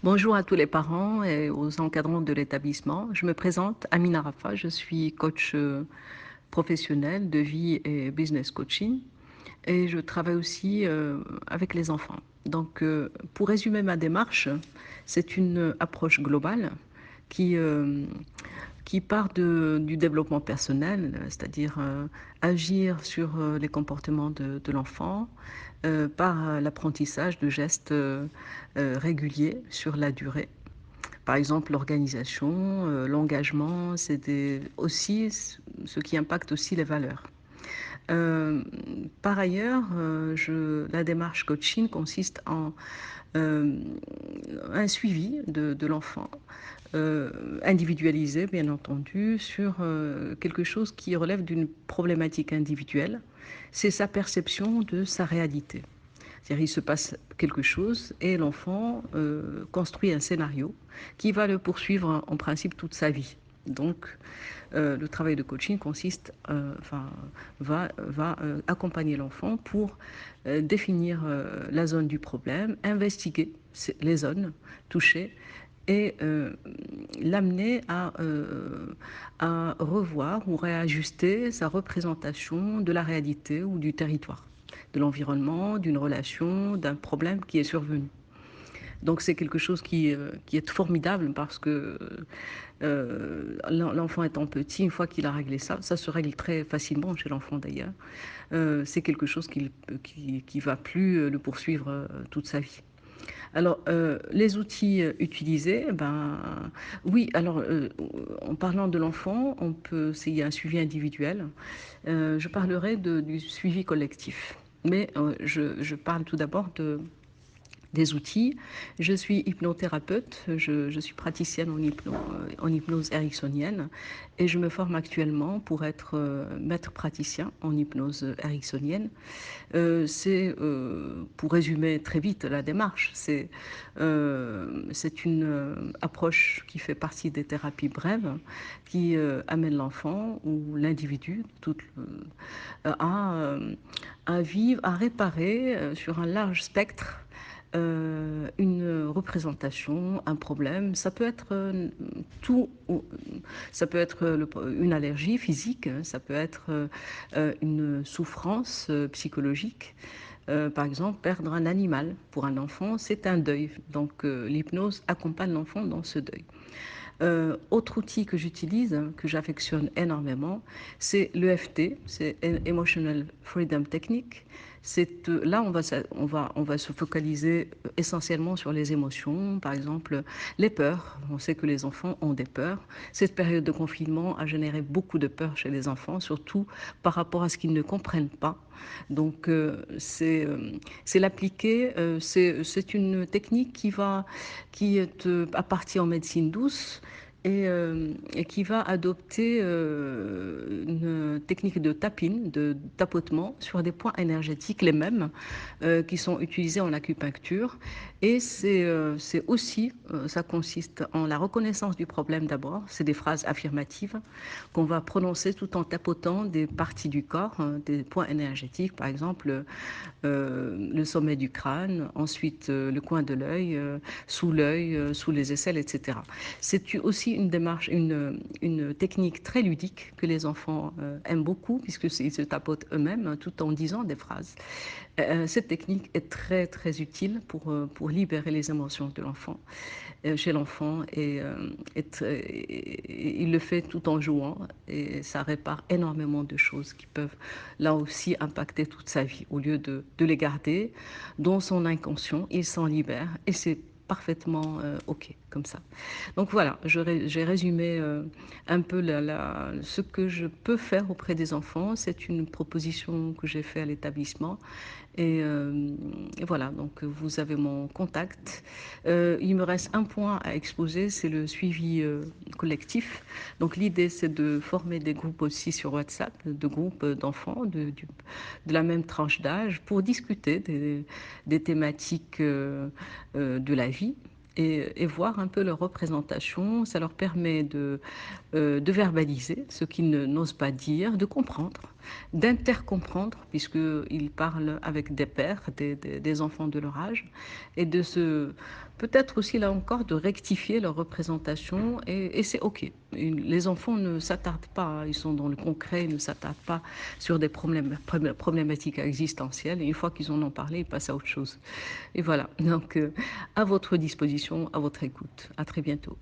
Bonjour à tous les parents et aux encadrants de l'établissement. Je me présente, Amina Rafa, je suis coach professionnel de vie et business coaching et je travaille aussi avec les enfants. Donc, pour résumer ma démarche, c'est une approche globale qui, euh, qui part du développement personnel, c'est-à-dire agir sur les comportements de l'enfant par l'apprentissage de gestes réguliers sur la durée. Par exemple, l'organisation, l'engagement, aussi ce qui impacte aussi les valeurs. Euh, Par ailleurs, la démarche coaching consiste en euh, un suivi de l'enfant, individualisé bien entendu, sur quelque chose qui relève d'une problématique individuelle. C'est sa perception de sa réalité. C'est-à-dire il se passe quelque chose et l'enfant construit un scénario qui va le poursuivre en principe toute sa vie. Donc, le travail de coaching consiste, va accompagner l'enfant pour définir la zone du problème, investiguer les zones touchées et l'amener à revoir ou réajuster sa représentation de la réalité ou du territoire, de l'environnement, d'une relation, d'un problème qui est survenu. Donc c'est quelque chose qui est formidable parce que l'enfant étant petit, une fois qu'il a réglé ça, ça se règle très facilement chez l'enfant d'ailleurs, c'est quelque chose qui va plus le poursuivre toute sa vie. Alors, les outils utilisés, ben, oui, alors, en parlant de l'enfant, s'il y a un suivi individuel, je parlerai du suivi collectif. Mais je parle tout d'abord des outils. Je suis hypnothérapeute, je suis praticienne en hypnose ericksonienne et je me forme actuellement pour être maître praticien en hypnose ericksonienne. Pour résumer très vite la démarche, c'est une approche qui fait partie des thérapies brèves qui amène l'enfant ou l'individu à, à vivre, à réparer sur un large spectre une représentation, un problème. Ça peut être tout, ça peut être une allergie physique, ça peut être une souffrance psychologique. Par exemple, perdre un animal pour un enfant, c'est un deuil. Donc l'hypnose accompagne l'enfant dans ce deuil. Autre outil que j'utilise, que j'affectionne énormément, c'est l'EFT, c'est Emotional Freedom Technique. Là, on va se focaliser essentiellement sur les émotions, par exemple les peurs. On sait que les enfants ont des peurs. Cette période de confinement a généré beaucoup de peurs chez les enfants, surtout par rapport à ce qu'ils ne comprennent pas. Donc, c'est l'appliquer. C'est une technique qui appartient en médecine douce et qui va adopter une technique de tapping, de tapotement sur des points énergétiques, les mêmes qui sont utilisés en acupuncture. Et c'est aussi, ça consiste en la reconnaissance du problème d'abord, c'est des phrases affirmatives qu'on va prononcer tout en tapotant des parties du corps, des points énergétiques, par exemple le sommet du crâne, ensuite le coin de l'œil, sous les aisselles, etc. C'est aussi une démarche, une technique très ludique que les enfants aiment beaucoup puisqu'ils se tapotent eux-mêmes tout en disant des phrases. Cette technique est très très utile pour libérer les émotions de l'enfant, chez l'enfant et il le fait tout en jouant et ça répare énormément de choses qui peuvent là aussi impacter toute sa vie. Au lieu de les garder dans son inconscient, il s'en libère et c'est parfaitement OK comme ça. Donc voilà, j'ai résumé un peu ce que je peux faire auprès des enfants. C'est une proposition que j'ai faite à l'établissement et voilà, donc vous avez mon contact. Il me reste un point à exposer, c'est le suivi collectif. Donc l'idée, c'est de former des groupes aussi sur WhatsApp, de groupes d'enfants de la même tranche d'âge pour discuter des thématiques de la vie. Et voir un peu leur représentation, ça leur permet de verbaliser ce qu'ils n'osent pas dire, de comprendre. d'intercomprendre, puisqu'ils parlent avec des pères, des enfants de leur âge, et de se, peut-être aussi là encore, de rectifier leur représentation, et c'est OK. Les enfants ne s'attardent pas, hein, ils sont dans le concret, ils ne s'attardent pas sur des problématiques existentielles, et une fois qu'ils en ont parlé, ils passent à autre chose. Et voilà, donc à votre disposition, à votre écoute. À très bientôt.